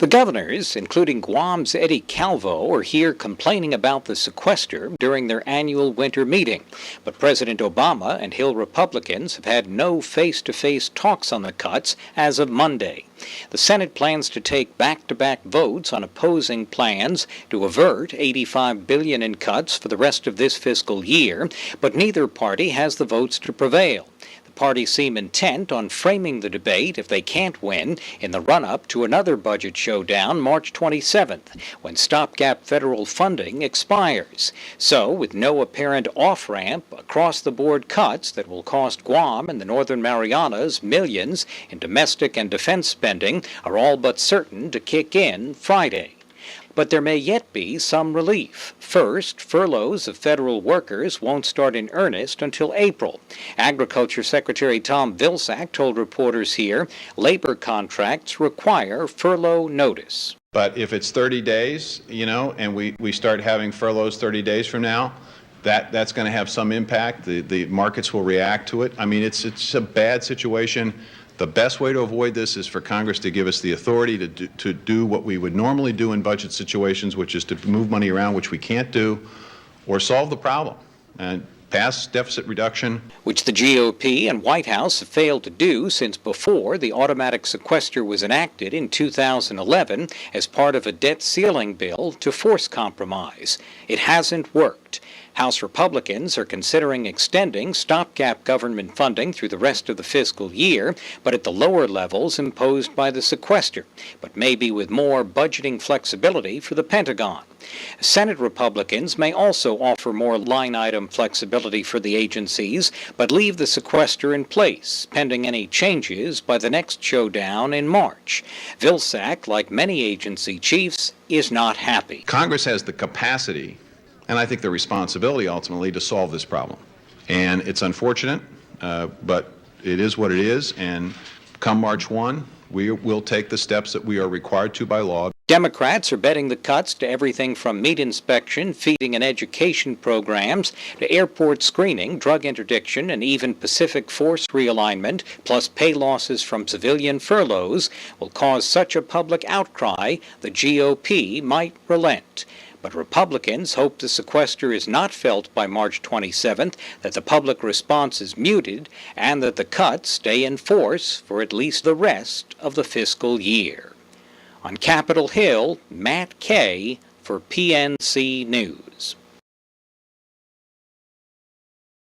The governors, including Guam's Eddie Calvo, are here complaining about the sequester during their annual winter meeting. But President Obama and Hill Republicans have had no face-to-face talks on the cuts as of Monday. The Senate plans to take back-to-back votes on opposing plans to avert $85 billion in cuts for the rest of this fiscal year, but neither party has the votes to prevail. Parties seem intent on framing the debate, if they can't win, in the run-up to another budget showdown March 27th, when stopgap federal funding expires. So, with no apparent off-ramp, across-the-board cuts that will cost Guam and the Northern Marianas millions in domestic and defense spending are all but certain to kick in Friday. But there may yet be some relief. First, furloughs of federal workers won't start in earnest until April. Agriculture Secretary Tom Vilsack told reporters here labor contracts require furlough notice. But if it's 30 days, and we start having furloughs 30 days from now, that's going to have some impact. The markets will react to it. I mean, it's a bad situation. The best way to avoid this is for Congress to give us the authority to do what we would normally do in budget situations, which is to move money around, which we can't do, or solve the problem and pass deficit reduction. Which the GOP and White House have failed to do since before the automatic sequester was enacted in 2011 as part of a debt ceiling bill to force compromise. It hasn't worked. House Republicans are considering extending stopgap government funding through the rest of the fiscal year, but at the lower levels imposed by the sequester, but maybe with more budgeting flexibility for the Pentagon. Senate Republicans may also offer more line-item flexibility for the agencies, but leave the sequester in place, pending any changes by the next showdown in March. Vilsack, like many agency chiefs, is not happy. Congress has the capacity, and I think the responsibility ultimately, to solve this problem. And it's unfortunate, but it is what it is, and come March 1, we will take the steps that we are required to by law. Democrats are betting the cuts to everything from meat inspection, feeding and education programs, to airport screening, drug interdiction, and even Pacific Force realignment, plus pay losses from civilian furloughs, will cause such a public outcry the GOP might relent. But Republicans hope the sequester is not felt by March 27th, that the public response is muted, and that the cuts stay in force for at least the rest of the fiscal year. On Capitol Hill, Matt Kay for PNC News.